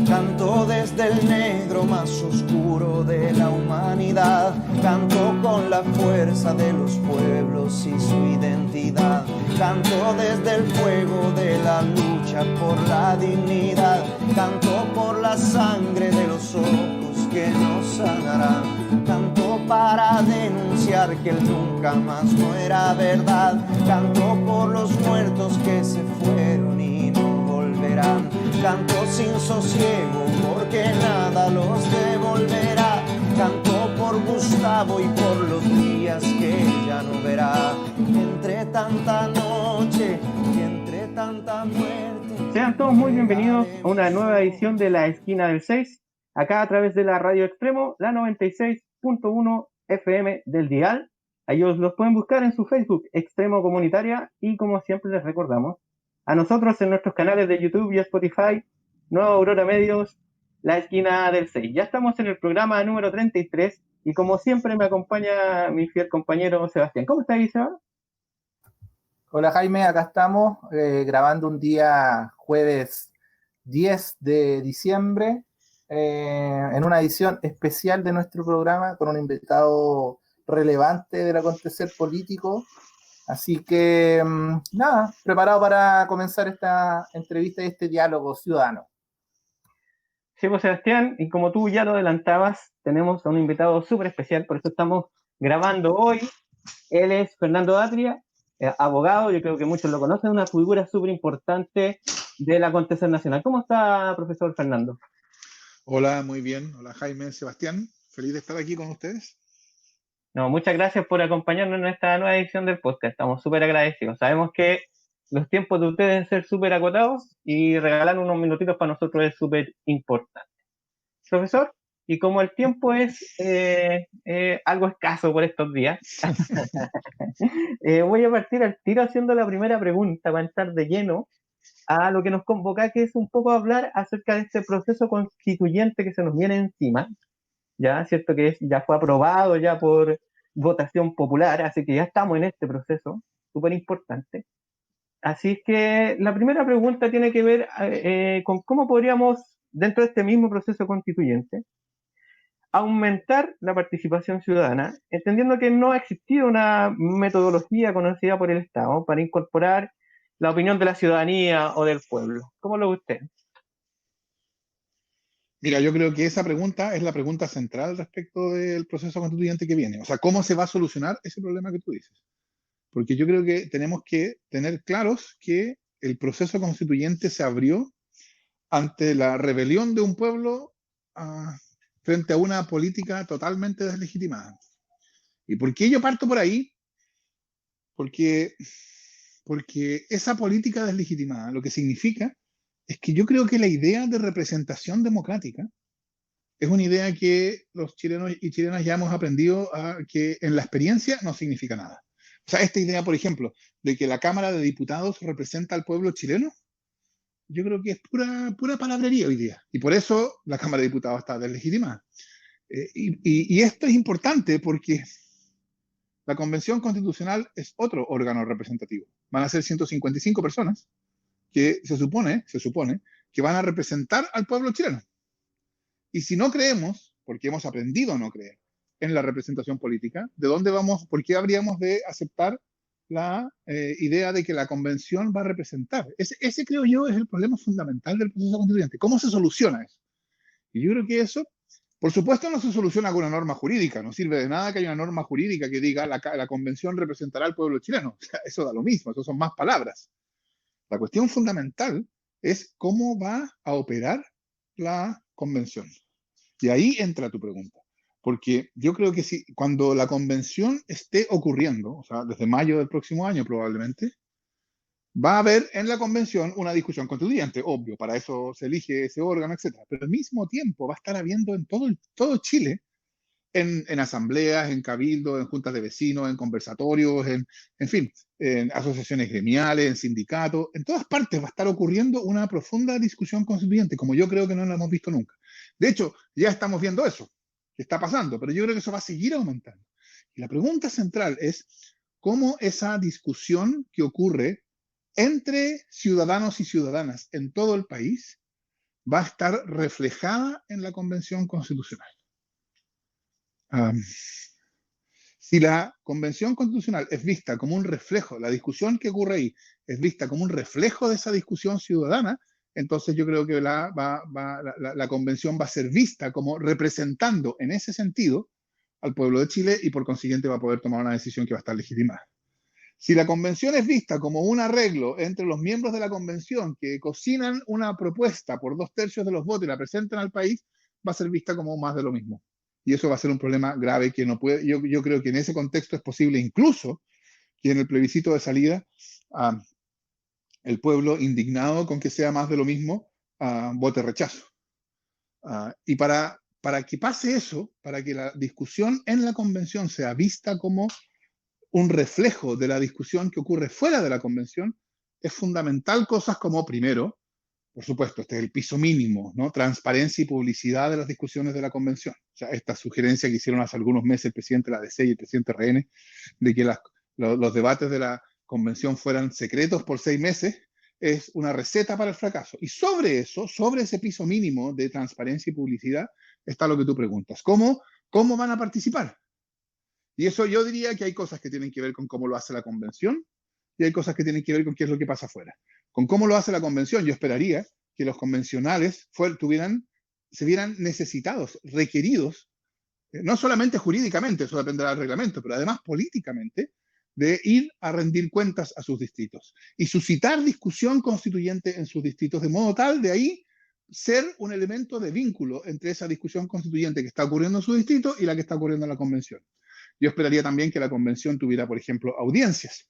Canto desde el negro más oscuro de la humanidad. Canto con la fuerza de los pueblos y su identidad. Canto desde el fuego de la lucha por la dignidad. Canto por la sangre de los ojos que nos sanarán. Canto para denunciar que el nunca más no era verdad. Canto por los muertos que se fueron y no volverán. Canto sin sosiego porque nada los devolverá. Canto por Gustavo y por los días que ya no verá. Entre tanta noche y entre tanta muerte. Sean todos muy bienvenidos a una nueva edición de La Esquina del 6, acá a través de la Radio Extremo, la 96.1 FM del dial. Ellos los pueden buscar en su Facebook, Extremo Comunitaria, y como siempre les recordamos, a nosotros en nuestros canales de YouTube y Spotify, Nueva Aurora Medios, La Esquina del 6. Ya estamos en el programa número 33 y como siempre me acompaña mi fiel compañero Sebastián. ¿Cómo estás, Seba? Hola Jaime, acá estamos grabando un día jueves 10 de diciembre en una edición especial de nuestro programa con un invitado relevante del acontecer político. Así que nada, preparado para comenzar esta entrevista y este diálogo ciudadano. Sí, pues Sebastián, y como tú ya lo adelantabas, tenemos a un invitado súper especial, por eso estamos grabando hoy. Él es Fernando Atria, abogado, yo creo que muchos lo conocen, una figura súper importante del acontecer nacional. ¿Cómo está, profesor Fernando? Hola, muy bien. Hola Jaime, Sebastián. Feliz de estar aquí con ustedes. No, muchas gracias por acompañarnos en esta nueva edición del podcast. Estamos súper agradecidos. Sabemos que los tiempos de ustedes deben ser súper acotados y regalar unos minutitos para nosotros es súper importante. Profesor, y como el tiempo es algo escaso por estos días, voy a partir al tiro haciendo la primera pregunta para entrar de lleno a lo que nos convoca, que es un poco hablar acerca de este proceso constituyente que se nos viene encima. Ya, cierto que ya fue aprobado ya por votación popular, así que ya estamos en este proceso, súper importante. Así es que la primera pregunta tiene que ver con cómo podríamos, dentro de este mismo proceso constituyente, aumentar la participación ciudadana, entendiendo que no ha existido una metodología conocida por el Estado para incorporar la opinión de la ciudadanía o del pueblo. ¿Cómo lo ve usted? Mira, yo creo que esa pregunta es la pregunta central respecto del proceso constituyente que viene. O sea, ¿cómo se va a solucionar ese problema que tú dices? Porque yo creo que tenemos que tener claros que el proceso constituyente se abrió ante la rebelión de un pueblo frente a una política totalmente deslegitimada. ¿Y por qué yo parto por ahí? Porque esa política deslegitimada lo que significa es que yo creo que la idea de representación democrática es una idea que los chilenos y chilenas ya hemos aprendido a que en la experiencia no significa nada. O sea, esta idea, por ejemplo, de que la Cámara de Diputados representa al pueblo chileno, yo creo que es pura palabrería hoy día. Y por eso la Cámara de Diputados está deslegitimada. Y esto es importante porque la Convención Constitucional es otro órgano representativo. Van a ser 155 personas que se supone que van a representar al pueblo chileno. Y si no creemos, porque hemos aprendido a no creer en la representación política, ¿de dónde vamos? ¿Por qué habríamos de aceptar la idea de que la convención va a representar? Ese creo yo es el problema fundamental del proceso constituyente. ¿Cómo se soluciona eso? Y yo creo que eso, por supuesto, no se soluciona con una norma jurídica. No sirve de nada que haya una norma jurídica que diga la convención representará al pueblo chileno. O sea, eso da lo mismo, eso son más palabras. La cuestión fundamental es cómo va a operar la convención. Y ahí entra tu pregunta. Porque yo creo que si, cuando la convención esté ocurriendo, o sea, desde mayo del próximo año probablemente, va a haber en la convención una discusión constituyente, obvio, para eso se elige ese órgano, etc. Pero al mismo tiempo va a estar habiendo en todo Chile, en asambleas, en cabildos, en juntas de vecinos, en conversatorios, en fin, en asociaciones gremiales, en sindicatos, en todas partes va a estar ocurriendo una profunda discusión constituyente, como yo creo que no la hemos visto nunca. De hecho, ya estamos viendo eso, que está pasando, pero yo creo que eso va a seguir aumentando. Y la pregunta central es cómo esa discusión que ocurre entre ciudadanos y ciudadanas en todo el país va a estar reflejada en la Convención Constitucional. Si la Convención Constitucional es vista como un reflejo, la discusión que ocurre ahí es vista como un reflejo de esa discusión ciudadana, entonces yo creo que la Convención va a ser vista como representando en ese sentido al pueblo de Chile y por consiguiente va a poder tomar una decisión que va a estar legitimada. Si la Convención es vista como un arreglo entre los miembros de la Convención que cocinan una propuesta por 2/3 de los votos y la presentan al país, va a ser vista como más de lo mismo. Y eso va a ser un problema grave que no puede. Yo creo que en ese contexto es posible incluso que en el plebiscito de salida el pueblo indignado con que sea más de lo mismo vote rechazo. Y para que pase eso, para que la discusión en la Convención sea vista como un reflejo de la discusión que ocurre fuera de la Convención, es fundamental cosas como, primero, por supuesto, este es el piso mínimo, ¿no? Transparencia y publicidad de las discusiones de la Convención. O sea, esta sugerencia que hicieron hace algunos meses el presidente de la DC y el presidente RN, de que los debates de la Convención fueran secretos por 6 meses, es una receta para el fracaso. Y sobre eso, sobre ese piso mínimo de transparencia y publicidad, está lo que tú preguntas. ¿Cómo van a participar? Y eso yo diría que hay cosas que tienen que ver con cómo lo hace la Convención y hay cosas que tienen que ver con qué es lo que pasa afuera. Con cómo lo hace la Convención, yo esperaría que los convencionales se vieran necesitados, requeridos, no solamente jurídicamente, eso dependerá del reglamento, pero además políticamente, de ir a rendir cuentas a sus distritos y suscitar discusión constituyente en sus distritos, de modo tal de ahí ser un elemento de vínculo entre esa discusión constituyente que está ocurriendo en su distrito y la que está ocurriendo en la Convención. Yo esperaría también que la Convención tuviera, por ejemplo, audiencias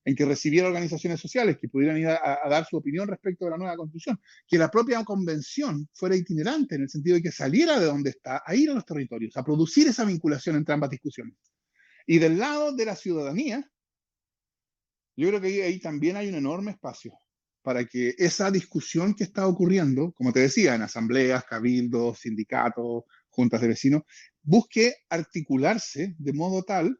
en que recibiera organizaciones sociales que pudieran ir a dar su opinión respecto de la nueva Constitución, que la propia Convención fuera itinerante en el sentido de que saliera de donde está, a ir a los territorios, a producir esa vinculación entre ambas discusiones. Y del lado de la ciudadanía, yo creo que ahí también hay un enorme espacio para que esa discusión que está ocurriendo, como te decía, en asambleas, cabildos, sindicatos, juntas de vecinos, busque articularse de modo tal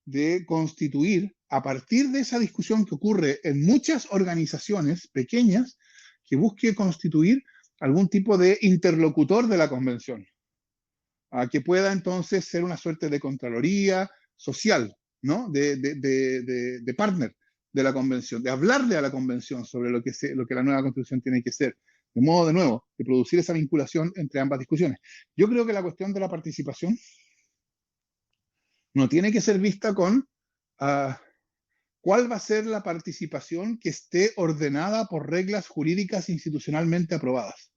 de constituir, a partir de esa discusión que ocurre en muchas organizaciones pequeñas, que busque constituir algún tipo de interlocutor de la Convención, que pueda entonces ser una suerte de contraloría social, ¿no? de partner de la Convención, de hablarle a la Convención sobre lo que la nueva Constitución tiene que ser, de modo, de nuevo, de producir esa vinculación entre ambas discusiones. Yo creo que la cuestión de la participación no tiene que ser vista con cuál va a ser la participación que esté ordenada por reglas jurídicas institucionalmente aprobadas.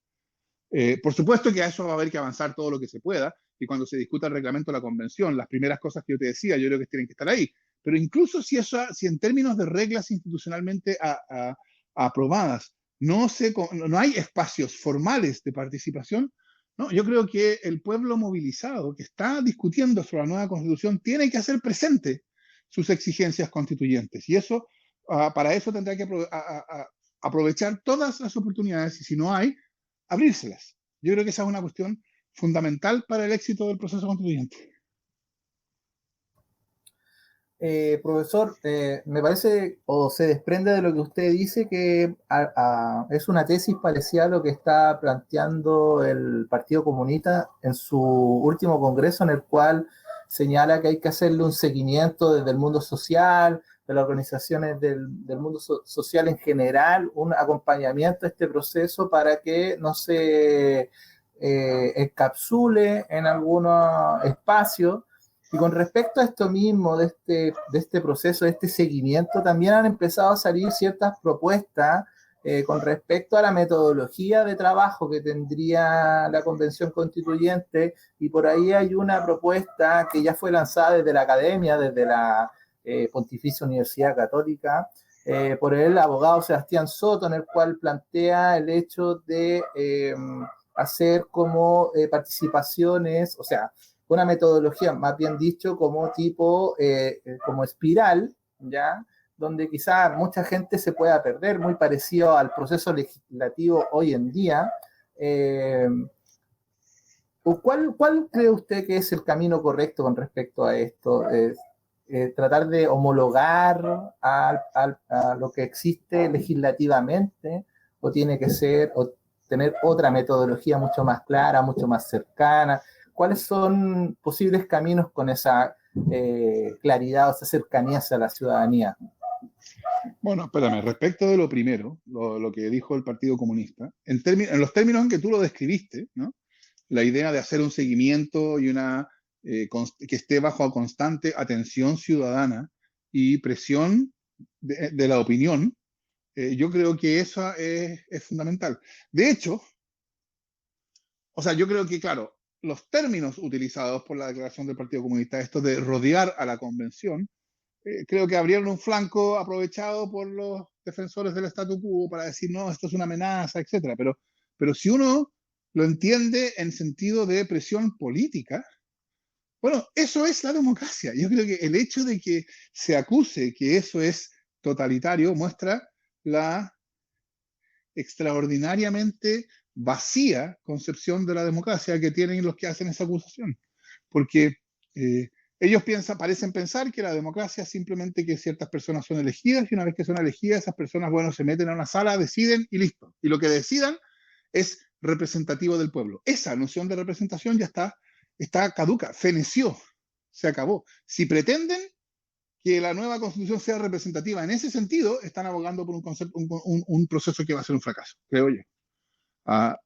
Por supuesto que a eso va a haber que avanzar todo lo que se pueda, y cuando se discuta el reglamento de la Convención, las primeras cosas que yo te decía, yo creo que tienen que estar ahí. Pero incluso si en términos de reglas institucionalmente aprobadas no hay espacios formales de participación, ¿no? Yo creo que el pueblo movilizado que está discutiendo sobre la nueva Constitución tiene que hacer presente sus exigencias constituyentes. Y eso, para eso tendrá que aprovechar todas las oportunidades, y si no hay, abrírselas. Yo creo que esa es una cuestión fundamental para el éxito del proceso constituyente. Profesor, me parece, o se desprende de lo que usted dice, que es una tesis parecida a lo que está planteando el Partido Comunista en su último congreso, en el cual señala que hay que hacerle un seguimiento desde el mundo social, de las organizaciones del mundo social en general, un acompañamiento a este proceso para que no se encapsule en algunos espacios. Y con respecto a esto mismo, de este proceso, de este seguimiento, también han empezado a salir ciertas propuestas con respecto a la metodología de trabajo que tendría la Convención Constituyente, y por ahí hay una propuesta que ya fue lanzada desde la academia, desde la Pontificia Universidad Católica, por el abogado Sebastián Soto, en el cual plantea el hecho de hacer como participaciones, o sea, una metodología, más bien dicho, como tipo, como espiral, ¿ya? Donde quizá mucha gente se pueda perder, muy parecido al proceso legislativo hoy en día. ¿Cuál cree usted que es el camino correcto con respecto a esto? tratar de homologar a lo que existe legislativamente, o tiene que ser, o tener otra metodología mucho más clara, mucho más cercana? ¿Cuáles son posibles caminos con esa claridad o esa cercanía hacia la ciudadanía? Bueno, espérame, respecto de lo primero, lo que dijo el Partido Comunista, en los términos en que tú lo describiste, ¿no? La idea de hacer un seguimiento y que esté bajo constante atención ciudadana y presión de la opinión, yo creo que eso es fundamental. De hecho, o sea, yo creo que, claro, los términos utilizados por la declaración del Partido Comunista, esto de rodear a la convención, creo que abrieron un flanco aprovechado por los defensores del statu quo para decir, no, esto es una amenaza, etcétera. Pero si uno lo entiende en sentido de presión política, bueno, eso es la democracia. Yo creo que el hecho de que se acuse que eso es totalitario muestra la extraordinariamente vacía concepción de la democracia que tienen los que hacen esa acusación. Porque ellos parecen pensar que la democracia es simplemente que ciertas personas son elegidas, y una vez que son elegidas, esas personas, bueno, se meten a una sala, deciden y listo. Y lo que decidan es representativo del pueblo. Esa noción de representación ya está caduca, feneció, se acabó. Si pretenden que la nueva constitución sea representativa en ese sentido, están abogando por un proceso que va a ser un fracaso, creo yo.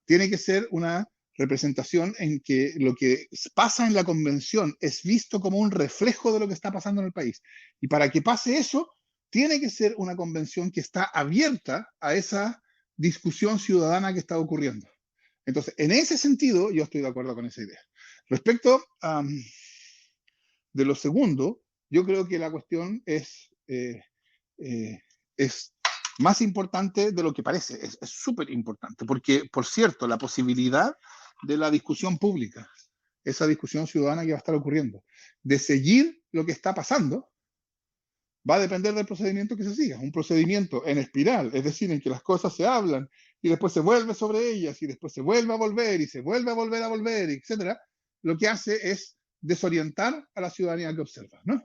Tiene que ser una representación en que lo que pasa en la convención es visto como un reflejo de lo que está pasando en el país. Y para que pase eso, tiene que ser una convención que está abierta a esa discusión ciudadana que está ocurriendo. Entonces, en ese sentido, yo estoy de acuerdo con esa idea. Respecto de lo segundo, yo creo que la cuestión es más importante de lo que parece, es súper importante, porque, por cierto, la posibilidad de la discusión pública, esa discusión ciudadana que va a estar ocurriendo, de seguir lo que está pasando, va a depender del procedimiento que se siga. Un procedimiento en espiral, es decir, en que las cosas se hablan y después se vuelve sobre ellas y después se vuelve a volver y se vuelve a volver a volver, etc., lo que hace es desorientar a la ciudadanía que observa, ¿no?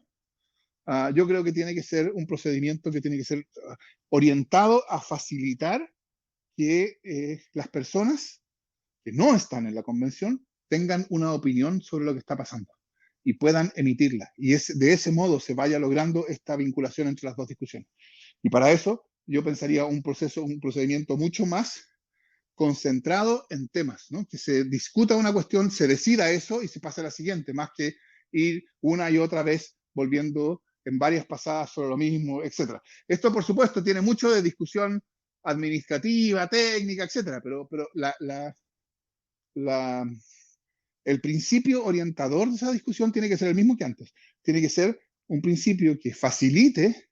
Yo creo que tiene que ser un procedimiento que tiene que ser orientado a facilitar que las personas que no están en la convención tengan una opinión sobre lo que está pasando y puedan emitirla. Y de ese modo se vaya logrando esta vinculación entre las dos discusiones. Y para eso yo pensaría un procedimiento mucho más concentrado en temas, ¿no? Que se discuta una cuestión, se decida eso y se pase a la siguiente, más que ir una y otra vez volviendo en varias pasadas sobre lo mismo, etc. Esto, por supuesto, tiene mucho de discusión administrativa, técnica, etc. Pero el principio orientador de esa discusión tiene que ser el mismo que antes. Tiene que ser un principio que facilite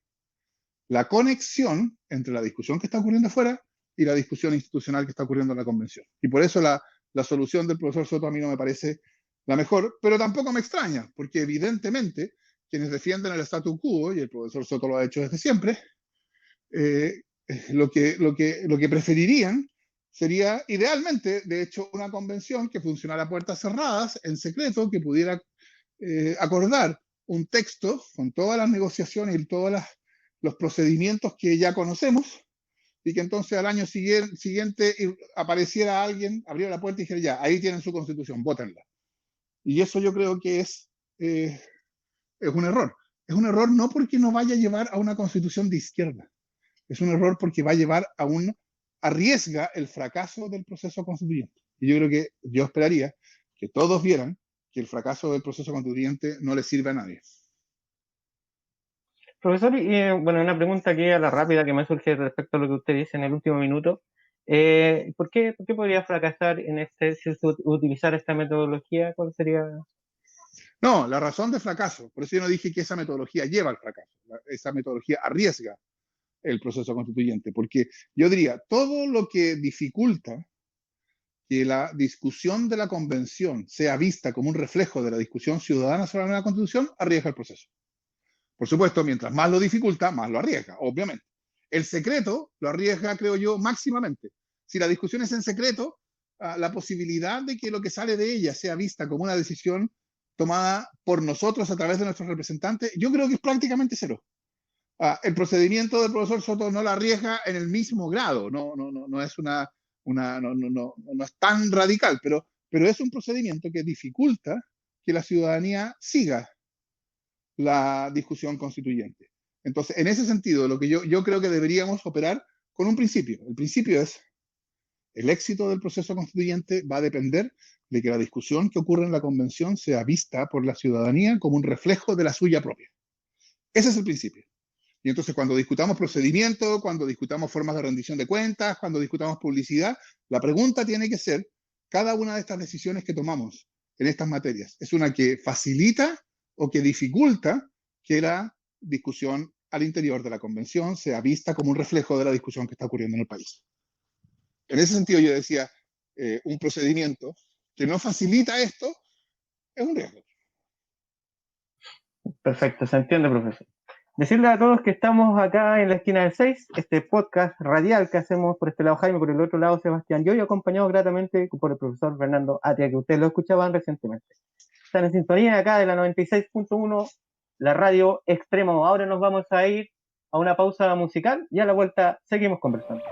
la conexión entre la discusión que está ocurriendo afuera y la discusión institucional que está ocurriendo en la convención. Y por eso la solución del profesor Soto a mí no me parece la mejor, pero tampoco me extraña, porque evidentemente quienes defienden el statu quo, y el profesor Soto lo ha hecho desde siempre, lo que preferirían sería idealmente, de hecho, una convención que funcionara a puertas cerradas, en secreto, que pudiera acordar un texto con todas las negociaciones y todos los procedimientos que ya conocemos, y que entonces al año siguiente apareciera alguien, abriera la puerta y dijera, ya, ahí tienen su constitución, vótenla. Y eso yo creo que es un error. Es un error no porque no vaya a llevar a una constitución de izquierda, es un error porque va a llevar arriesga el fracaso del proceso constituyente. Y yo esperaría que todos vieran que el fracaso del proceso constituyente no le sirve a nadie. Profesor, bueno, una pregunta aquí a la rápida que me surge respecto a lo que usted dice en el último minuto. ¿Por qué podría fracasar si se utilizara esta metodología? ¿Cuál sería? No, la razón de fracaso, por eso yo no dije que esa metodología lleva al fracaso, esa metodología arriesga el proceso constituyente, porque yo diría, todo lo que dificulta que la discusión de la convención sea vista como un reflejo de la discusión ciudadana sobre la nueva constitución, arriesga el proceso. Por supuesto, mientras más lo dificulta, más lo arriesga, obviamente. El secreto lo arriesga, creo yo, máximamente. Si la discusión es en secreto, la posibilidad de que lo que sale de ella sea vista como una decisión tomada por nosotros a través de nuestros representantes, yo creo que es prácticamente cero. El procedimiento del profesor Soto no la arriesga en el mismo grado, no es no es tan radical, pero es un procedimiento que dificulta que la ciudadanía siga la discusión constituyente. Entonces, en ese sentido, lo que yo creo que deberíamos operar con un principio. El principio es, el éxito del proceso constituyente va a depender de que la discusión que ocurre en la convención sea vista por la ciudadanía como un reflejo de la suya propia. Ese es el principio. Y entonces cuando discutamos procedimiento, cuando discutamos formas de rendición de cuentas, cuando discutamos publicidad, la pregunta tiene que ser, cada una de estas decisiones que tomamos en estas materias, ¿es una que facilita o que dificulta que la discusión al interior de la convención sea vista como un reflejo de la discusión que está ocurriendo en el país? En ese sentido yo decía, un procedimiento que no facilita esto es un riesgo. Perfecto, se entiende, profesor. Decirle a todos que estamos acá en la esquina del 6, este podcast radial que hacemos por este lado Jaime, por el otro lado Sebastián, yo acompañado gratamente por el profesor Fernando Atia, que ustedes lo escuchaban recientemente. Están en sintonía acá de la 96.1, la radio Extremo. Ahora nos vamos a ir a una pausa musical y a la vuelta seguimos conversando.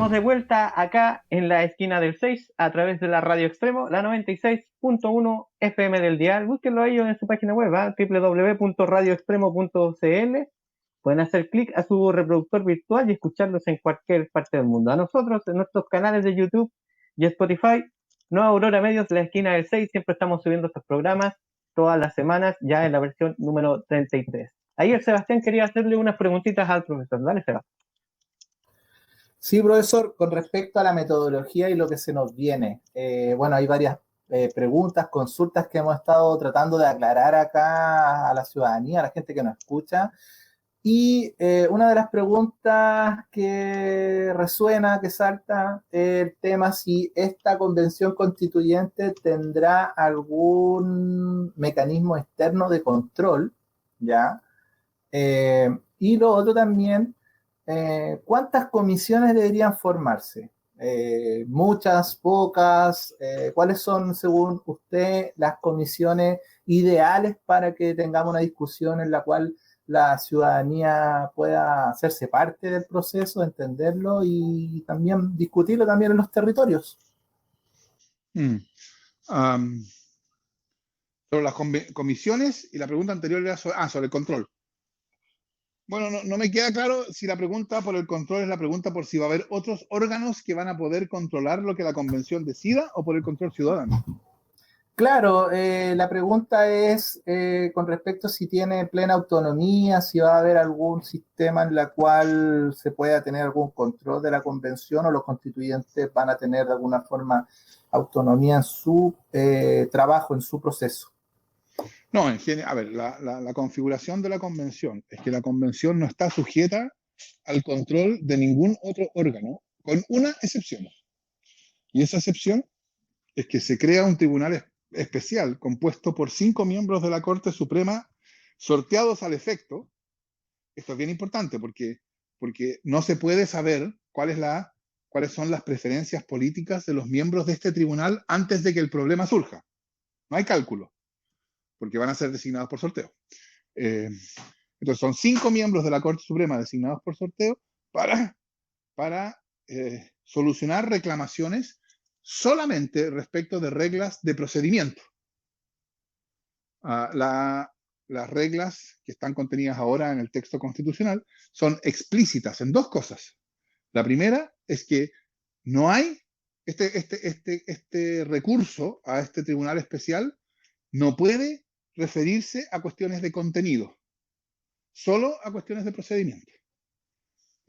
De vuelta acá en la esquina del 6 a través de la radio Extremo, la 96.1 FM del dial. Búsquenlo ahí en su página web, www.radioextremo.cl. Pueden hacer clic a su reproductor virtual y escucharlos en cualquier parte del mundo. A nosotros, en nuestros canales de YouTube y Spotify, Nueva Aurora Medios, la esquina del 6, siempre estamos subiendo estos programas todas las semanas, ya en la versión número 33. Ahí el Sebastián quería hacerle unas preguntitas al profesor. Dale, Sebastián. Sí, profesor, con respecto a la metodología y lo que se nos viene, bueno, hay varias preguntas, consultas que hemos estado tratando de aclarar acá a la ciudadanía, a la gente que nos escucha, y una de las preguntas que resuena, que salta, el tema si esta convención constituyente tendrá algún mecanismo externo de control, ¿ya? Y lo otro también, ¿cuántas comisiones deberían formarse? ¿Muchas, pocas? ¿Cuáles son, según usted, las comisiones ideales para que tengamos una discusión en la cual la ciudadanía pueda hacerse parte del proceso, entenderlo y también discutirlo también en los territorios? Sobre las comisiones, y la pregunta anterior era sobre el control. Bueno, no me queda claro si la pregunta por el control es la pregunta por si va a haber otros órganos que van a poder controlar lo que la convención decida o por el control ciudadano. Claro, la pregunta es con respecto a si tiene plena autonomía, si va a haber algún sistema en el cual se pueda tener algún control de la convención o los constituyentes van a tener de alguna forma autonomía en su trabajo, en su proceso. No, a ver, la configuración de la convención es que la convención no está sujeta al control de ningún otro órgano, con una excepción. Y esa excepción es que se crea un tribunal especial compuesto por 5 miembros de la Corte Suprema sorteados al efecto. Esto es bien importante porque no se puede saber cuáles son las preferencias políticas de los miembros de este tribunal antes de que el problema surja. No hay cálculo, porque van a ser designados por sorteo. Entonces son 5 miembros de la Corte Suprema designados por sorteo para solucionar reclamaciones solamente respecto de reglas de procedimiento. Las reglas que están contenidas ahora en el texto constitucional son explícitas en 2 cosas. La primera es que no hay este recurso a este tribunal especial, no puede referirse a cuestiones de contenido, solo a cuestiones de procedimiento.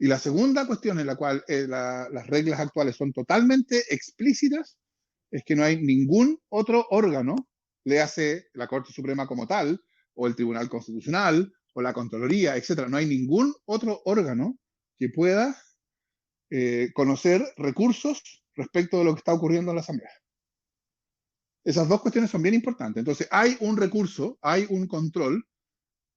Y la segunda cuestión en la cual las reglas actuales son totalmente explícitas es que no hay ningún otro órgano, le hace la Corte Suprema como tal, o el Tribunal Constitucional, o la Contraloría, etcétera. No hay ningún otro órgano que pueda conocer recursos respecto de lo que está ocurriendo en la Asamblea. Esas 2 cuestiones son bien importantes. Entonces, hay un recurso, hay un control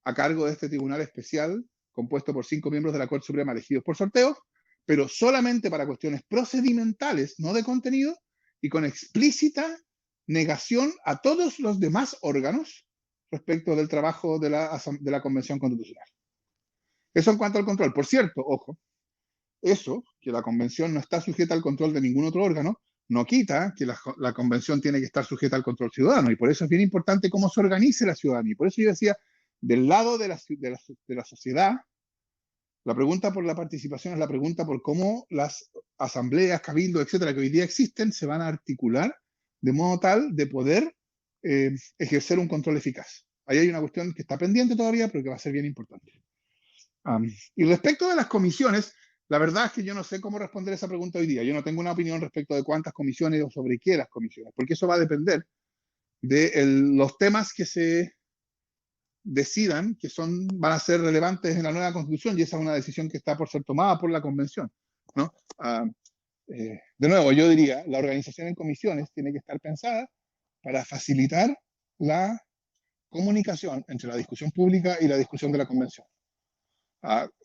a cargo de este tribunal especial compuesto por 5 miembros de la Corte Suprema elegidos por sorteo, pero solamente para cuestiones procedimentales, no de contenido, y con explícita negación a todos los demás órganos respecto del trabajo de la Convención Constitucional. Eso en cuanto al control. Por cierto, ojo, eso, que la Convención no está sujeta al control de ningún otro órgano, no quita que la Convención tiene que estar sujeta al control ciudadano, y por eso es bien importante cómo se organice la ciudadanía. Y por eso yo decía, del lado de la sociedad, la pregunta por la participación es la pregunta por cómo las asambleas, cabildos, etcétera, que hoy día existen, se van a articular de modo tal de poder ejercer un control eficaz. Ahí hay una cuestión que está pendiente todavía, pero que va a ser bien importante. Y respecto de las comisiones, la verdad es que yo no sé cómo responder esa pregunta hoy día. Yo no tengo una opinión respecto de cuántas comisiones o sobre qué las comisiones, porque eso va a depender de los temas que se decidan que van a ser relevantes en la nueva Constitución, y esa es una decisión que está por ser tomada por la Convención, ¿no? De nuevo, yo diría, la organización en comisiones tiene que estar pensada para facilitar la comunicación entre la discusión pública y la discusión de la Convención.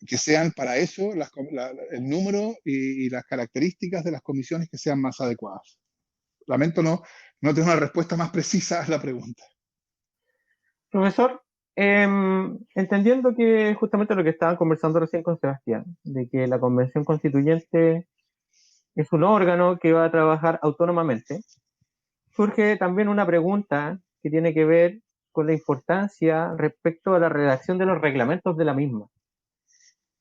Que sean para eso el número y las características de las comisiones que sean más adecuadas. Lamento no tener una respuesta más precisa a la pregunta. Profesor, entendiendo que justamente lo que estaban conversando recién con Sebastián, de que la Convención Constituyente es un órgano que va a trabajar autónomamente, surge también una pregunta que tiene que ver con la importancia respecto a la redacción de los reglamentos de la misma.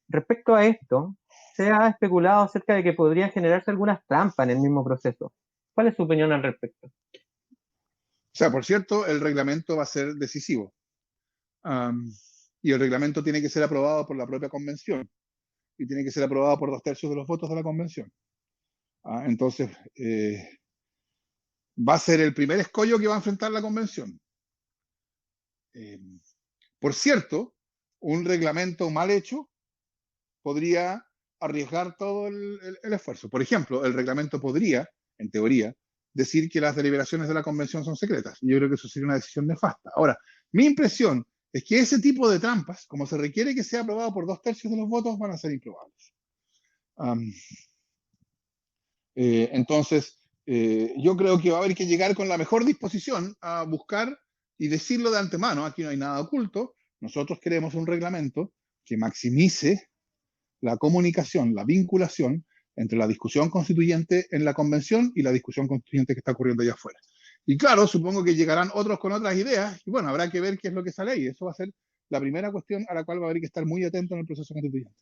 Respecto a esto, se ha especulado acerca de que podrían generarse algunas trampas en el mismo proceso. ¿Cuál es su opinión al respecto? O sea, por cierto, el reglamento va a ser decisivo. Y el reglamento tiene que ser aprobado por la propia Convención. Y tiene que ser aprobado por 2/3 de los votos de la Convención. Entonces, va a ser el primer escollo que va a enfrentar la Convención. Por cierto, un reglamento mal hecho podría arriesgar todo el esfuerzo. Por ejemplo, el reglamento podría, en teoría, decir que las deliberaciones de la Convención son secretas. Y yo creo que eso sería una decisión nefasta. Ahora, mi impresión es que ese tipo de trampas, como se requiere que sea aprobado por 2/3 de los votos, van a ser improbables. Entonces, yo creo que va a haber que llegar con la mejor disposición a buscar y decirlo de antemano. Aquí no hay nada oculto. Nosotros queremos un reglamento que maximice la comunicación, la vinculación entre la discusión constituyente en la Convención y la discusión constituyente que está ocurriendo allá afuera. Y claro, supongo que llegarán otros con otras ideas, y bueno, habrá que ver qué es lo que sale ahí. Eso va a ser la primera cuestión a la cual va a haber que estar muy atento en el proceso constituyente.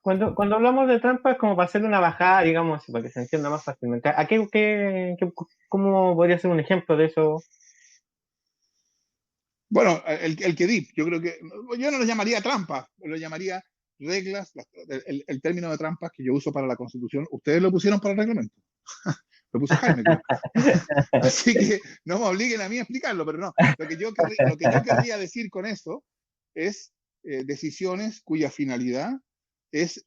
Cuando hablamos de trampa es como para hacerle una bajada, digamos, para que se entienda más fácilmente. ¿Cómo podría ser un ejemplo de eso? Bueno, el que di, yo creo que, yo no lo llamaría trampa, lo llamaría reglas, el término de trampas que yo uso para la Constitución, ustedes lo pusieron para el reglamento. Lo puso Jaime, creo. Así que no me obliguen a mí a explicarlo, pero no. Lo que yo querría decir con eso es decisiones cuya finalidad es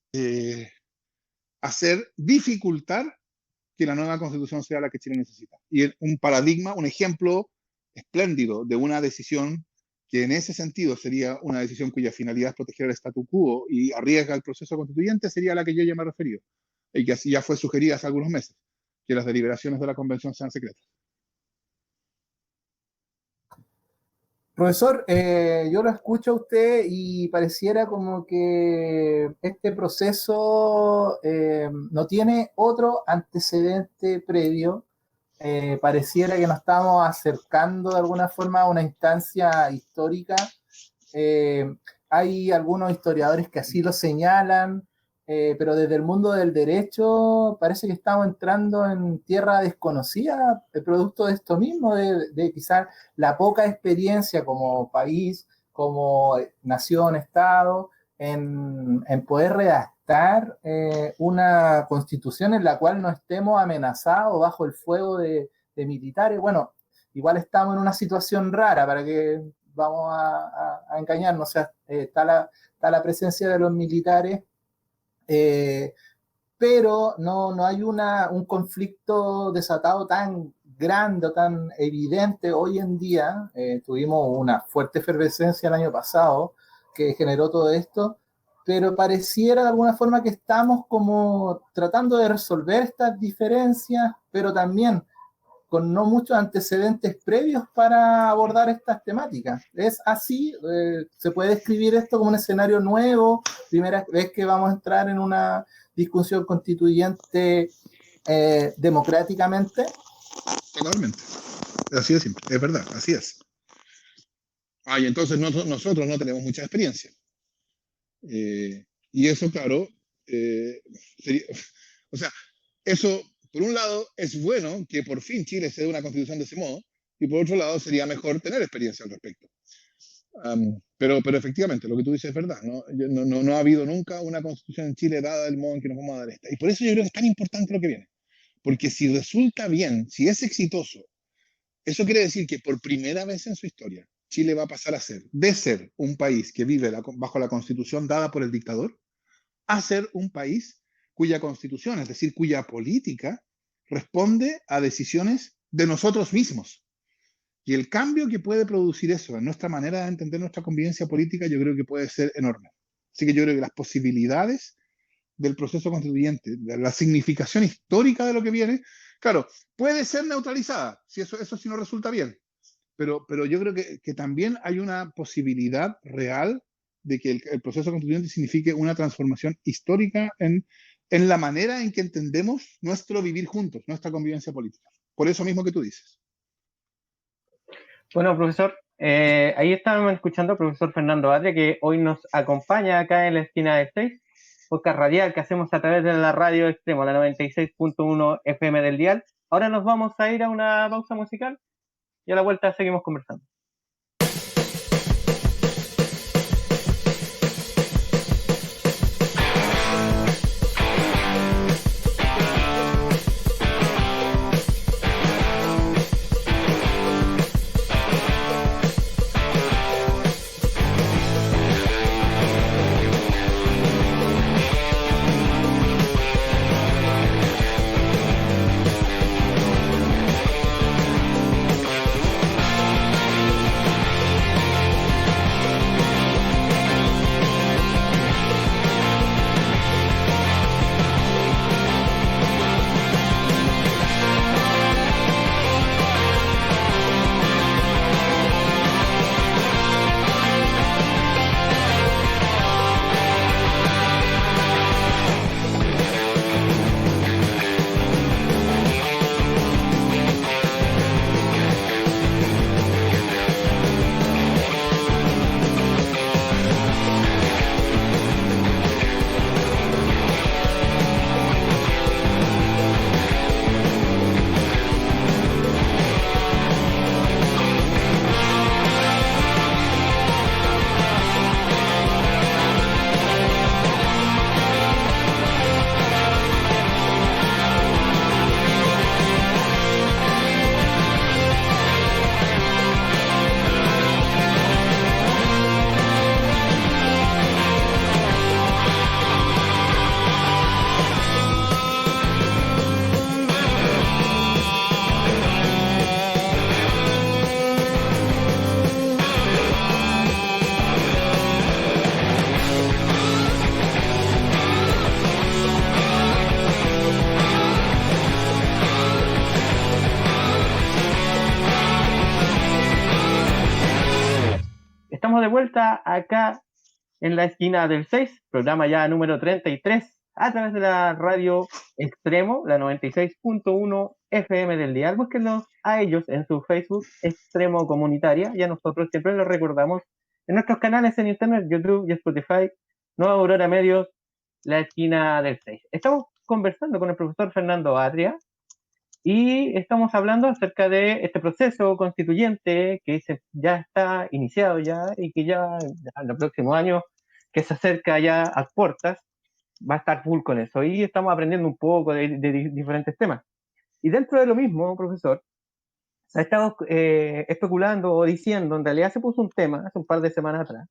dificultar que la nueva Constitución sea la que Chile necesita. Y un paradigma, un ejemplo espléndido de una decisión que en ese sentido sería una decisión cuya finalidad es proteger el statu quo y arriesga el proceso constituyente, sería a la que yo ya me he referido, y que así ya fue sugerida hace algunos meses, que las deliberaciones de la convención sean secretas. Profesor, yo lo escucho a usted y pareciera como que este proceso no tiene otro antecedente previo. Pareciera que nos estamos acercando de alguna forma a una instancia histórica. Hay algunos historiadores que así lo señalan, pero desde el mundo del derecho parece que estamos entrando en tierra desconocida, el producto de esto mismo, de quizás la poca experiencia como país, como nación, Estado, en poder redactar una constitución en la cual no estemos amenazados bajo el fuego de militares. Bueno, igual estamos en una situación rara, para que vamos a engañarnos, o sea, está la presencia de los militares, pero no hay un conflicto desatado tan grande, tan evidente hoy en día. Tuvimos una fuerte efervescencia el año pasado que generó todo esto, pero pareciera de alguna forma que estamos como tratando de resolver estas diferencias, pero también con no muchos antecedentes previos para abordar estas temáticas. ¿Es así? ¿Se puede describir esto como un escenario nuevo? Primera vez que vamos a entrar en una discusión constituyente democráticamente. Totalmente. Así es simple. Es verdad, así es. Y entonces nosotros no tenemos mucha experiencia. Y eso, claro, sería, o sea, eso, por un lado, es bueno que por fin Chile se dé una constitución de ese modo, y por otro lado, sería mejor tener experiencia al respecto. Pero efectivamente, lo que tú dices es verdad, ¿no? No ha habido nunca una constitución en Chile dada del modo en que nos vamos a dar esta. Y por eso yo creo que es tan importante lo que viene. Porque si resulta bien, si es exitoso, eso quiere decir que por primera vez en su historia, Chile va a pasar a ser un país que vive bajo la constitución dada por el dictador, a ser un país cuya constitución, es decir, cuya política, responde a decisiones de nosotros mismos. Y el cambio que puede producir eso en nuestra manera de entender nuestra convivencia política, yo creo que puede ser enorme. Así que yo creo que las posibilidades del proceso constituyente, de la significación histórica de lo que viene, claro, puede ser neutralizada, si eso sí no resulta bien. Pero yo creo que también hay una posibilidad real de que el proceso constituyente signifique una transformación histórica en la manera en que entendemos nuestro vivir juntos, nuestra convivencia política. Por eso mismo que tú dices. Bueno, profesor, ahí estábamos escuchando al profesor Fernando Atria, que hoy nos acompaña acá en la esquina del 6, podcast radial que hacemos a través de la radio Extremo, la 96.1 FM del dial. Ahora nos vamos a ir a una pausa musical y a la vuelta seguimos conversando. Estamos de vuelta acá en la esquina del 6, programa ya número 33, a través de la radio Extremo, la 96.1 FM del dial. Búsquenlos a ellos en su Facebook, Extremo Comunitaria, y a nosotros siempre los recordamos en nuestros canales en Internet, YouTube y Spotify, Nueva Aurora Medios, la esquina del 6. Estamos conversando con el profesor Fernando Atria, y estamos hablando acerca de este proceso constituyente que ya está iniciado ya y que ya en el próximo año, que se acerca ya a puertas, va a estar full con eso. Y estamos aprendiendo un poco de diferentes temas. Y dentro de lo mismo, profesor, se ha estado especulando o diciendo, en realidad se puso un tema hace un par de semanas atrás,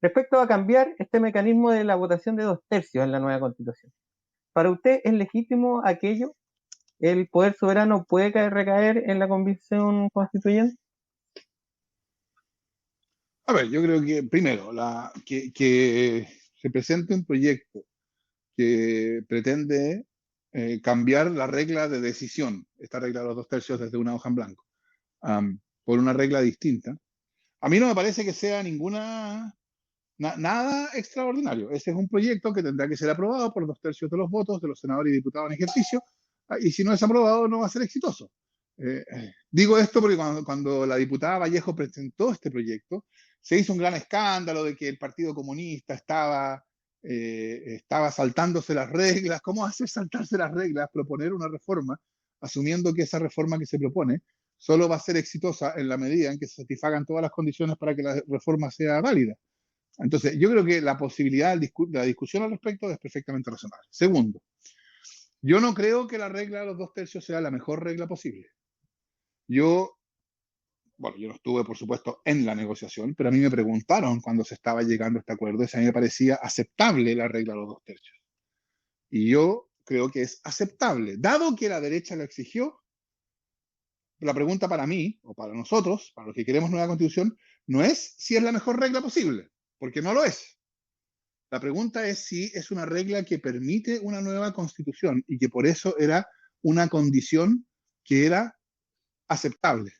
respecto a cambiar este mecanismo de la votación de 2/3 en la nueva Constitución. ¿Para usted es legítimo aquello? ¿El poder soberano puede recaer en la convención constituyente? A ver, yo creo que primero, que se presente un proyecto que pretende cambiar la regla de decisión, esta regla de los 2/3 desde una hoja en blanco, por una regla distinta. A mí no me parece que sea nada extraordinario. Ese es un proyecto que tendrá que ser aprobado por 2/3 de los votos de los senadores y diputados en ejercicio, y si no es aprobado no va a ser exitoso. Digo esto porque cuando la diputada Vallejo presentó este proyecto, se hizo un gran escándalo de que el Partido Comunista estaba saltándose las reglas. ¿Cómo hacer saltarse las reglas? Proponer una reforma, asumiendo que esa reforma que se propone solo va a ser exitosa en la medida en que se satisfagan todas las condiciones para que la reforma sea válida. Entonces, yo creo que la posibilidad de la discusión al respecto es perfectamente razonable. Segundo, yo no creo que la regla de los 2/3 sea la mejor regla posible. Yo no estuve, por supuesto, en la negociación, pero a mí me preguntaron cuando se estaba llegando a este acuerdo si a mí me parecía aceptable la regla de los 2/3. Y yo creo que es aceptable. Dado que la derecha lo exigió, la pregunta para mí, o para nosotros, para los que queremos nueva constitución, no es si es la mejor regla posible, porque no lo es. La pregunta es si es una regla que permite una nueva constitución y que por eso era una condición que era aceptable.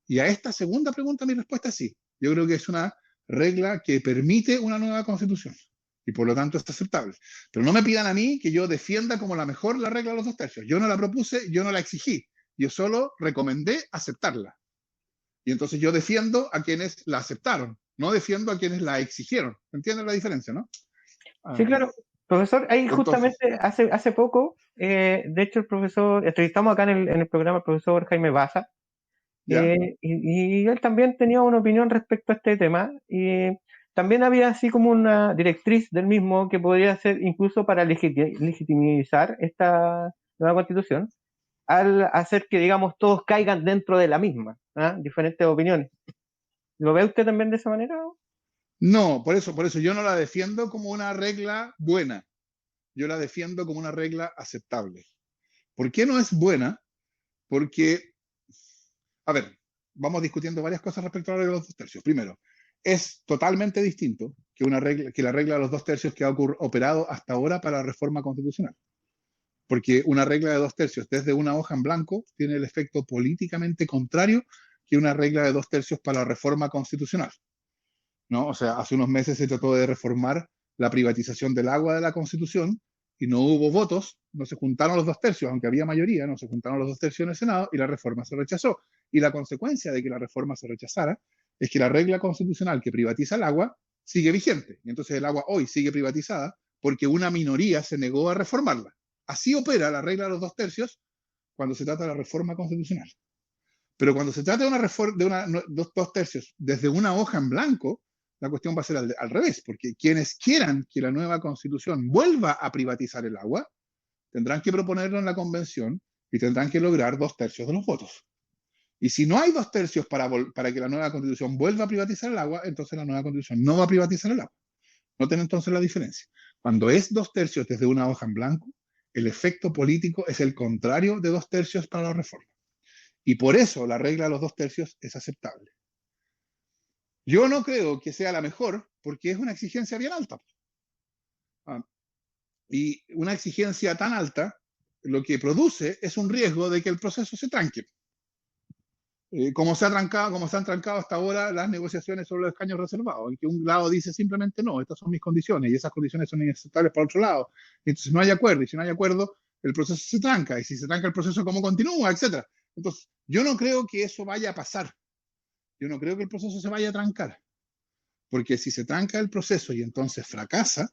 Y a esta segunda pregunta mi respuesta es sí. Yo creo que es una regla que permite una nueva constitución y por lo tanto es aceptable. Pero no me pidan a mí que yo defienda como la mejor la regla de los 2/3. Yo no la propuse, yo no la exigí. Yo solo recomendé aceptarla. Y entonces yo defiendo a quienes la aceptaron, no defiendo a quienes la exigieron. ¿Entienden la diferencia, no? Sí, claro. Profesor, ahí Entonces, justamente hace poco, de hecho el profesor, entrevistamos acá en el programa al profesor Jaime Baza, ¿ya? y él también tenía una opinión respecto a este tema, y también había así como una directriz del mismo que podría ser incluso para legitimizar esta nueva constitución, al hacer que, digamos, todos caigan dentro de la misma, diferentes opiniones. ¿Lo ve usted también de esa manera? No, por eso yo no la defiendo como una regla buena. Yo la defiendo como una regla aceptable. ¿Por qué no es buena? Porque, a ver, vamos discutiendo varias cosas respecto a la regla de los 2/3. Primero, es totalmente distinto que la regla de los 2/3 que ha operado hasta ahora para la reforma constitucional. Porque una regla de 2/3 desde una hoja en blanco tiene el efecto políticamente contrario que una regla de 2/3 para la reforma constitucional, ¿no? O sea, hace unos meses se trató de reformar la privatización del agua de la Constitución y no hubo votos, no se juntaron los 2/3, aunque había mayoría, no se juntaron los 2/3 en el Senado y la reforma se rechazó. Y la consecuencia de que la reforma se rechazara es que la regla constitucional que privatiza el agua sigue vigente. Y entonces el agua hoy sigue privatizada porque una minoría se negó a reformarla. Así opera la regla de los 2/3 cuando se trata de la reforma constitucional. Pero cuando se trata de una reforma de 2/3 desde una hoja en blanco, la cuestión va a ser al revés, porque quienes quieran que la nueva constitución vuelva a privatizar el agua, tendrán que proponerlo en la convención y tendrán que lograr 2/3 de los votos. Y si no hay 2/3 para que la nueva constitución vuelva a privatizar el agua, entonces la nueva constitución no va a privatizar el agua. Noten entonces la diferencia. Cuando es 2/3 desde una hoja en blanco, el efecto político es el contrario de 2/3 para la reforma. Y por eso la regla de los 2/3 es aceptable. Yo no creo que sea la mejor porque es una exigencia bien alta. Y una exigencia tan alta lo que produce es un riesgo de que el proceso se tranque. como se han trancado hasta ahora las negociaciones sobre los escaños reservados, en que un lado dice simplemente no, estas son mis condiciones y esas condiciones son inaceptables para otro lado. Y entonces no hay acuerdo, y si no hay acuerdo, el proceso se tranca, y si se tranca el proceso, ¿cómo continúa? Etcétera. Entonces, yo no creo que eso vaya a pasar. Yo no creo que el proceso se vaya a trancar, porque si se tranca el proceso y entonces fracasa,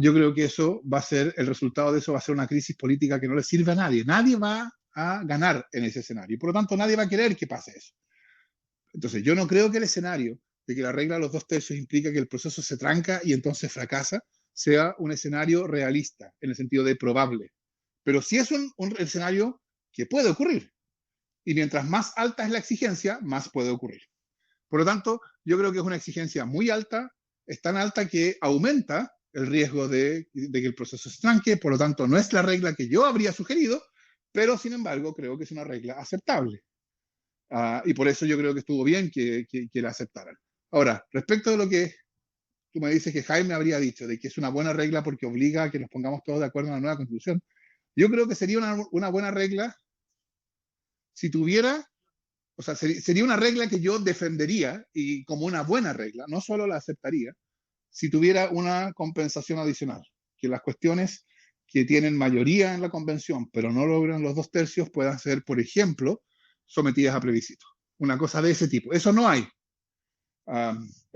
yo creo que eso va a ser, el resultado de eso va a ser una crisis política que no le sirve a nadie. Nadie va a ganar en ese escenario. Y por lo tanto, nadie va a querer que pase eso. Entonces, yo no creo que el escenario de que la regla de los 2/3 implica que el proceso se tranca y entonces fracasa sea un escenario realista, en el sentido de probable. Pero sí es un escenario que puede ocurrir. Y mientras más alta es la exigencia, más puede ocurrir. Por lo tanto, yo creo que es una exigencia muy alta, es tan alta que aumenta el riesgo de que el proceso se tranque. Por lo tanto, no es la regla que yo habría sugerido, pero sin embargo creo que es una regla aceptable. Y por eso yo creo que estuvo bien que la aceptaran. Ahora, respecto de lo que tú me dices que Jaime habría dicho, de que es una buena regla porque obliga a que nos pongamos todos de acuerdo en la nueva constitución, yo creo que sería una buena regla si tuviera, o sea, sería una regla que yo defendería y como una buena regla, no solo la aceptaría, si tuviera una compensación adicional, que las cuestiones que tienen mayoría en la convención, pero no logran los 2/3, puedan ser, por ejemplo, sometidas a plebiscito. Una cosa de ese tipo. Eso no hay.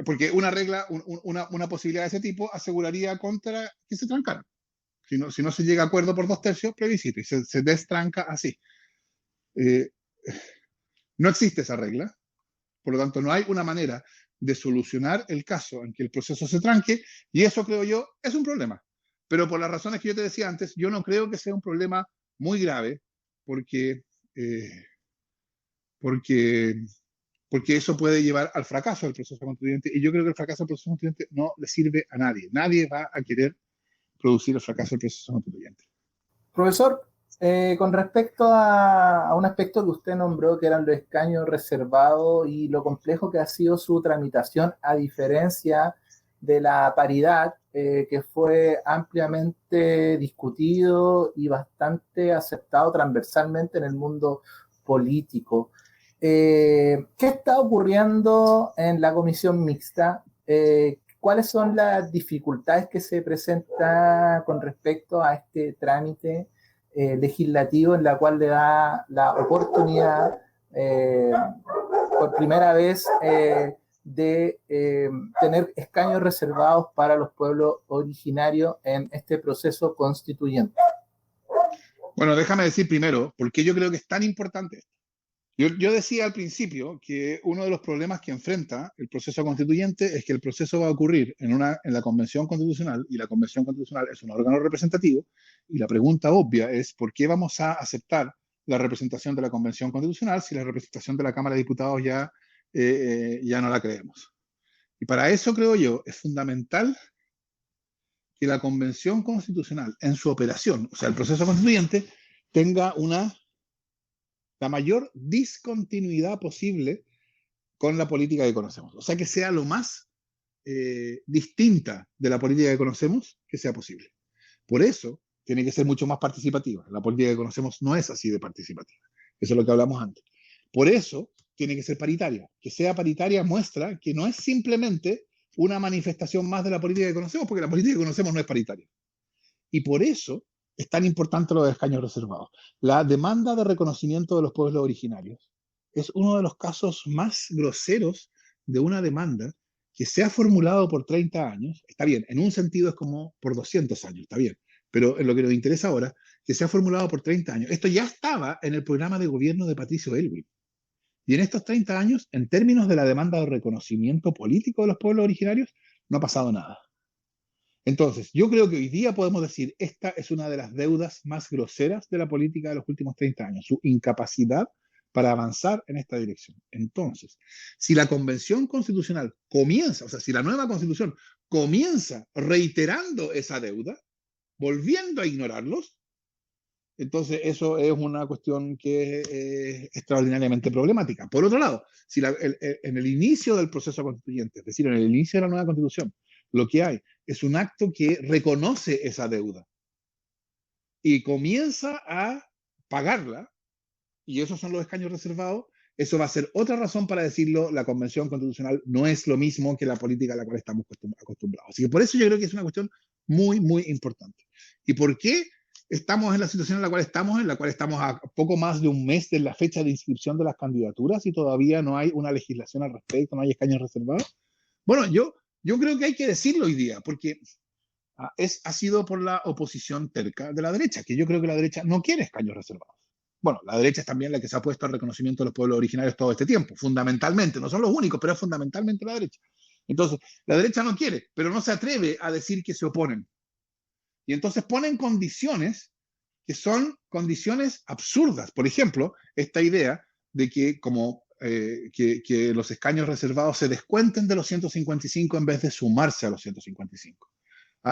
Porque una regla, una posibilidad de ese tipo aseguraría contra que se trancaran. Si no se llega a acuerdo por 2/3, plebiscito, y se destranca así. No existe esa regla. Por lo tanto, no hay una manera de solucionar el caso en que el proceso se tranque, y eso, creo yo, es un problema. Pero por las razones que yo te decía antes, yo no creo que sea un problema muy grave, porque eso puede llevar al fracaso del proceso constituyente, y yo creo que el fracaso del proceso constituyente no le sirve a nadie. Nadie va a querer producir el fracaso del proceso constituyente. Profesor, con respecto a un aspecto que usted nombró, que eran los escaños reservados y lo complejo que ha sido su tramitación, a diferencia de la paridad, que fue ampliamente discutido y bastante aceptado transversalmente en el mundo político. ¿Qué está ocurriendo en la comisión mixta? ¿Cuáles son las dificultades que se presentan con respecto a este trámite legislativo en la cual le da la oportunidad por primera vez de tener escaños reservados para los pueblos originarios en este proceso constituyente? Bueno, déjame decir primero por qué yo creo que es tan importante esto. Yo decía al principio que uno de los problemas que enfrenta el proceso constituyente es que el proceso va a ocurrir en la Convención Constitucional, y la Convención Constitucional es un órgano representativo, y la pregunta obvia es ¿por qué vamos a aceptar la representación de la Convención Constitucional si la representación de la Cámara de Diputados ya no la creemos? Y para eso, creo yo, es fundamental que la Convención Constitucional en su operación, o sea, el proceso constituyente, tenga la mayor discontinuidad posible con la política que conocemos. O sea, que sea lo más distinta de la política que conocemos que sea posible. Por eso, tiene que ser mucho más participativa. La política que conocemos no es así de participativa. Eso es lo que hablamos antes. Por eso, tiene que ser paritaria. Que sea paritaria muestra que no es simplemente una manifestación más de la política que conocemos, porque la política que conocemos no es paritaria. Y por eso es tan importante lo de escaños reservados. La demanda de reconocimiento de los pueblos originarios es uno de los casos más groseros de una demanda que se ha formulado por 30 años. Está bien, en un sentido es como por 200 años, está bien. Pero en lo que nos interesa ahora, que se ha formulado por 30 años. Esto ya estaba en el programa de gobierno de Patricio Aylwin. Y en estos 30 años, en términos de la demanda de reconocimiento político de los pueblos originarios, no ha pasado nada. Entonces, yo creo que hoy día podemos decir, esta es una de las deudas más groseras de la política de los últimos 30 años, su incapacidad para avanzar en esta dirección. Entonces, si la Convención Constitucional comienza, o sea, si la nueva Constitución comienza reiterando esa deuda, volviendo a ignorarlos, entonces eso es una cuestión que es extraordinariamente problemática. Por otro lado, si en el inicio del proceso constituyente, es decir, en el inicio de la nueva Constitución, lo que hay es un acto que reconoce esa deuda y comienza a pagarla, y esos son los escaños reservados, Eso va a ser otra razón para decirlo. La Convención Constitucional no es lo mismo que la política a la cual estamos acostumbrados. Así que por eso yo creo que es una cuestión muy, muy importante. ¿Y por qué estamos en la situación en la cual estamos a poco más de un mes de la fecha de inscripción de las candidaturas y todavía no hay una legislación al respecto, no hay escaños reservados? Bueno, yo creo que hay que decirlo hoy día, porque ha sido por la oposición terca de la derecha, que yo creo que la derecha no quiere escaños reservados. Bueno, la derecha es también la que se ha puesto al reconocimiento de los pueblos originarios todo este tiempo, fundamentalmente, no son los únicos, pero es fundamentalmente la derecha. Entonces, la derecha no quiere, pero no se atreve a decir que se oponen. Y entonces ponen condiciones que son condiciones absurdas. Por ejemplo, esta idea de que que los escaños reservados se descuenten de los 155 en vez de sumarse a los 155.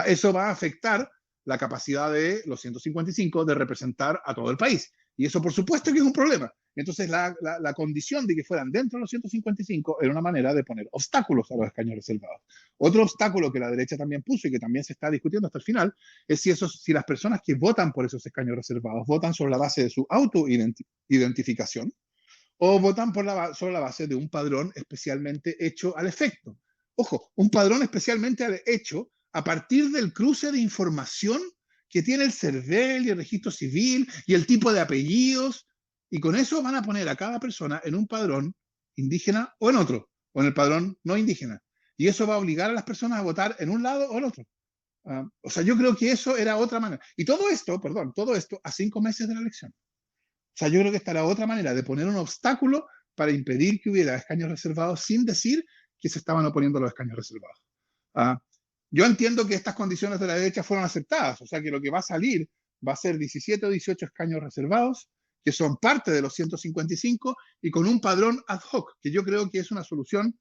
Eso va a afectar la capacidad de los 155 de representar a todo el país. Y eso, por supuesto, que es un problema. Entonces, la condición de que fueran dentro de los 155 era una manera de poner obstáculos a los escaños reservados. Otro obstáculo que la derecha también puso y que también se está discutiendo hasta el final es si las personas que votan por esos escaños reservados votan sobre la base de su autoidentificación o votan sobre la base de un padrón especialmente hecho al efecto. Ojo, un padrón especialmente hecho a partir del cruce de información que tiene el CERVEL y el registro civil y el tipo de apellidos, y con eso van a poner a cada persona en un padrón indígena o en otro, o en el padrón no indígena. Y eso va a obligar a las personas a votar en un lado o en otro. O sea, yo creo que eso era otra manera. Y todo esto a 5 meses de la elección. O sea, yo creo que esta era otra manera de poner un obstáculo para impedir que hubiera escaños reservados sin decir que se estaban oponiendo a los escaños reservados. Yo entiendo que estas condiciones de la derecha fueron aceptadas, o sea que lo que va a salir va a ser 17 o 18 escaños reservados, que son parte de los 155, y con un padrón ad hoc, que yo creo que es una solución,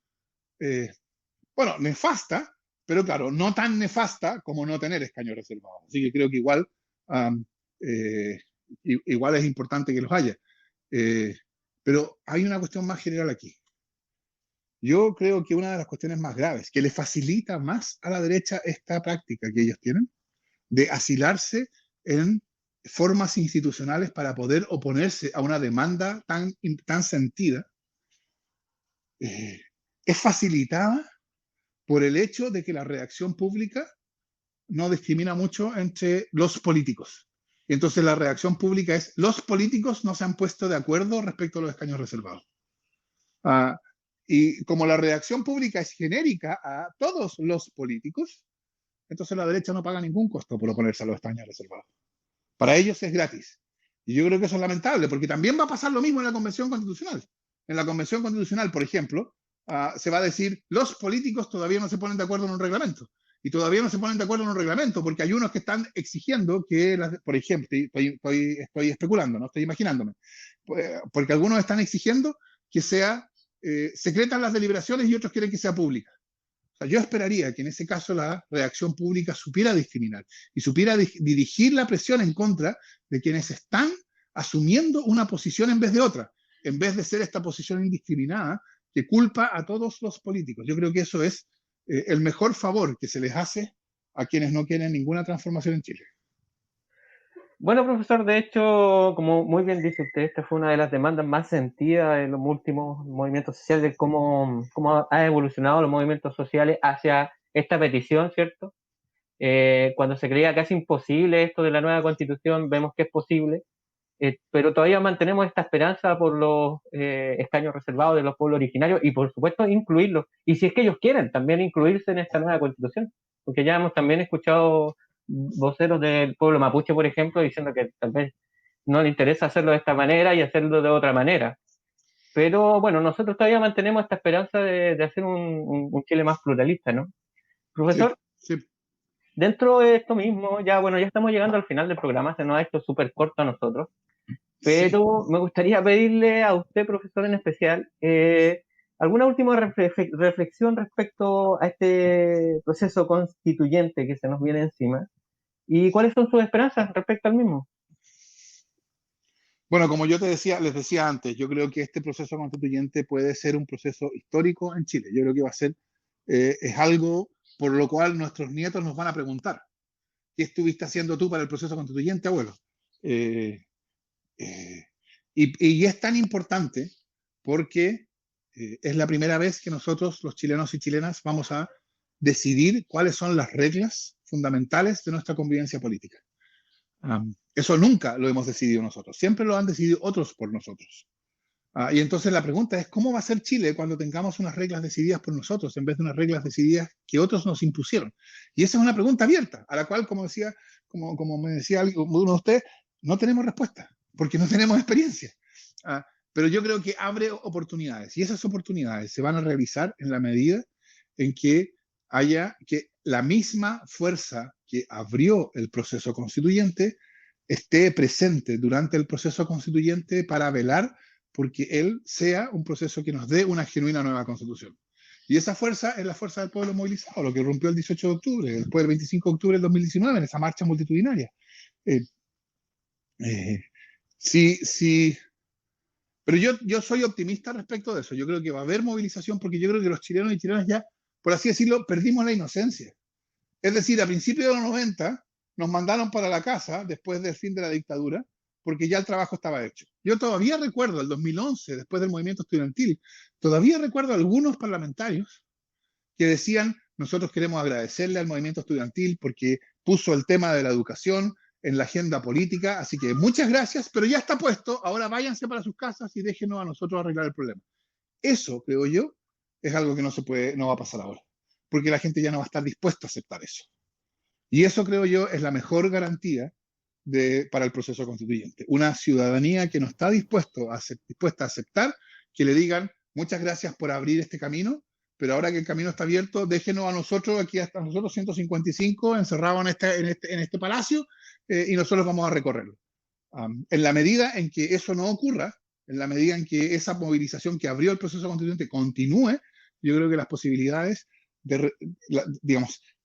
bueno, nefasta, pero claro, no tan nefasta como no tener escaños reservados. Así que creo que igual es importante que los haya. Pero hay una cuestión más general aquí. Yo creo que una de las cuestiones más graves, que le facilita más a la derecha esta práctica que ellos tienen, de asilarse en formas institucionales para poder oponerse a una demanda tan sentida, es facilitada por el hecho de que la reacción pública no discrimina mucho entre los políticos. Entonces la reacción pública es: los políticos no se han puesto de acuerdo respecto a los escaños reservados. Y como la reacción pública es genérica a todos los políticos, entonces la derecha no paga ningún costo por oponerse a los escaños reservados. Para ellos es gratis. Y yo creo que eso es lamentable, porque también va a pasar lo mismo en la Convención Constitucional. En la Convención Constitucional, por ejemplo, se va a decir: los políticos todavía no se ponen de acuerdo en un reglamento. Y todavía no se ponen de acuerdo en un reglamento, porque hay unos que están exigiendo que, por ejemplo, estoy especulando, no estoy imaginándome, porque algunos están exigiendo que sea secretas las deliberaciones y otros quieren que sea pública. O sea, yo esperaría que en ese caso la reacción pública supiera discriminar y supiera dirigir la presión en contra de quienes están asumiendo una posición en vez de otra, en vez de ser esta posición indiscriminada que culpa a todos los políticos. Yo creo que eso es el mejor favor que se les hace a quienes no quieren ninguna transformación en Chile. Bueno, profesor, de hecho, como muy bien dice usted, esta fue una de las demandas más sentidas en los últimos movimientos sociales, de cómo ha evolucionado los movimientos sociales hacia esta petición, ¿cierto? Cuando se creía casi imposible esto de la nueva constitución, vemos que es posible, pero todavía mantenemos esta esperanza por los escaños reservados de los pueblos originarios y, por supuesto, incluirlos. Y si es que ellos quieren también incluirse en esta nueva constitución, porque ya hemos también escuchado voceros del pueblo mapuche, por ejemplo, diciendo que tal vez no le interesa hacerlo de esta manera y hacerlo de otra manera. Pero bueno, nosotros todavía mantenemos esta esperanza de hacer un Chile más pluralista, ¿no? Profesor, sí. Dentro de esto mismo, ya estamos llegando al final del programa, se nos ha hecho súper corto a nosotros, pero me gustaría pedirle a usted, profesor en especial, alguna última reflexión respecto a este proceso constituyente que se nos viene encima, y cuáles son sus esperanzas respecto al mismo. Bueno, como les decía antes, yo creo que este proceso constituyente puede ser un proceso histórico en Chile. Yo creo que va a ser, es algo por lo cual nuestros nietos nos van a preguntar: ¿qué estuviste haciendo tú para el proceso constituyente, abuelo? Y es tan importante porque es la primera vez que nosotros, los chilenos y chilenas, vamos a decidir cuáles son las reglas fundamentales de nuestra convivencia política. Eso nunca lo hemos decidido nosotros, siempre lo han decidido otros por nosotros. Y entonces la pregunta es, ¿cómo va a ser Chile cuando tengamos unas reglas decididas por nosotros en vez de unas reglas decididas que otros nos impusieron? Y esa es una pregunta abierta, a la cual, como me decía uno de ustedes, no tenemos respuesta, porque no tenemos experiencia. Pero yo creo que abre oportunidades, y esas oportunidades se van a realizar en la medida en que haya que la misma fuerza que abrió el proceso constituyente esté presente durante el proceso constituyente para velar porque él sea un proceso que nos dé una genuina nueva constitución. Y esa fuerza es la fuerza del pueblo movilizado, lo que rompió el 18 de octubre, después del 25 de octubre del 2019, en esa marcha multitudinaria. Sí, pero yo soy optimista respecto de eso. Yo creo que va a haber movilización porque yo creo que los chilenos y chilenas ya, por así decirlo, perdimos la inocencia. Es decir, a principios de los 90 nos mandaron para la casa después del fin de la dictadura porque ya el trabajo estaba hecho. Yo todavía recuerdo el 2011, después del movimiento estudiantil, todavía recuerdo a algunos parlamentarios que decían, nosotros queremos agradecerle al movimiento estudiantil porque puso el tema de la educación en la agenda política, así que muchas gracias, pero ya está puesto, ahora váyanse para sus casas y déjenos a nosotros arreglar el problema. Eso, creo yo, es algo que no va a pasar ahora, porque la gente ya no va a estar dispuesta a aceptar eso. Y eso, creo yo, es la mejor garantía para el proceso constituyente. Una ciudadanía que no está dispuesta a aceptar que le digan muchas gracias por abrir este camino, pero ahora que el camino está abierto, déjenos a nosotros, aquí hasta nosotros 155, encerrados en este palacio, y nosotros vamos a recorrerlo. En la medida en que eso no ocurra, en la medida en que esa movilización que abrió el proceso constituyente continúe, yo creo que las posibilidades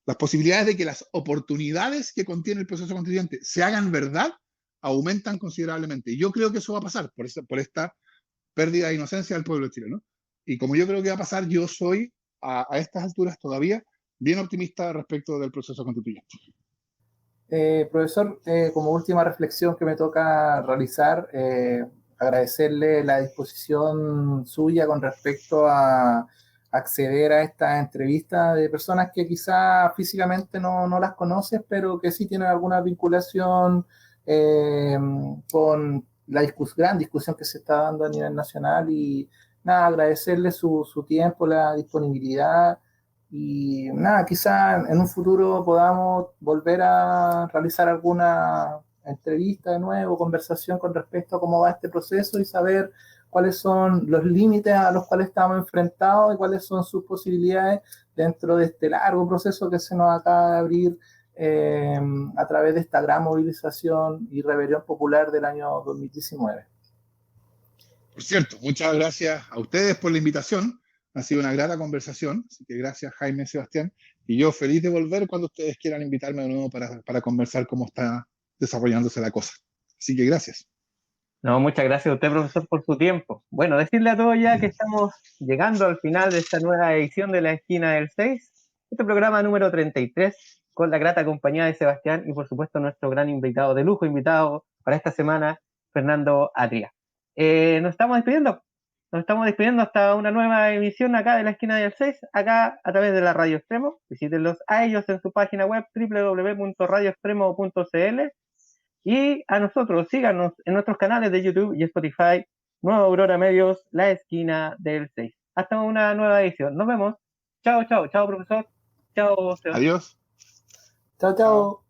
las posibilidades de que las oportunidades que contiene el proceso constituyente se hagan verdad aumentan considerablemente. Y yo creo que eso va a pasar por esta pérdida de inocencia del pueblo chileno. Y como yo creo que va a pasar, yo soy a estas alturas todavía bien optimista respecto del proceso constituyente. Profesor, como última reflexión que me toca realizar, agradecerle la disposición suya con respecto a acceder a esta entrevista de personas que quizá físicamente no las conoces, pero que sí tienen alguna vinculación con la gran discusión que se está dando a nivel nacional. Y nada, agradecerle su tiempo, la disponibilidad. Y nada, quizá en un futuro podamos volver a realizar alguna entrevista de nuevo, conversación con respecto a cómo va este proceso y saber cuáles son los límites a los cuales estamos enfrentados y cuáles son sus posibilidades dentro de este largo proceso que se nos acaba de abrir a través de esta gran movilización y rebelión popular del año 2019. Por cierto, muchas gracias a ustedes por la invitación. Ha sido una grata conversación, así que gracias Jaime, Sebastián, y yo feliz de volver cuando ustedes quieran invitarme de nuevo para conversar cómo está desarrollándose la cosa. Así que gracias. No, muchas gracias a usted, profesor, por su tiempo. Bueno, decirle a todos ya que estamos llegando al final de esta nueva edición de La Esquina del 6, este programa número 33, con la grata compañía de Sebastián y, por supuesto, nuestro gran invitado de lujo, invitado para esta semana, Fernando Atria. Nos estamos despidiendo hasta una nueva emisión acá de La Esquina del 6, acá a través de la Radio Extremo. Visítenlos a ellos en su página web www.radioextremo.cl. Y a nosotros, síganos en nuestros canales de YouTube y Spotify, Nueva Aurora Medios, La Esquina del 6. Hasta una nueva edición. Nos vemos. Chao, chao, chao, profesor. Chao, Sebastián. Adiós. Chao, chao.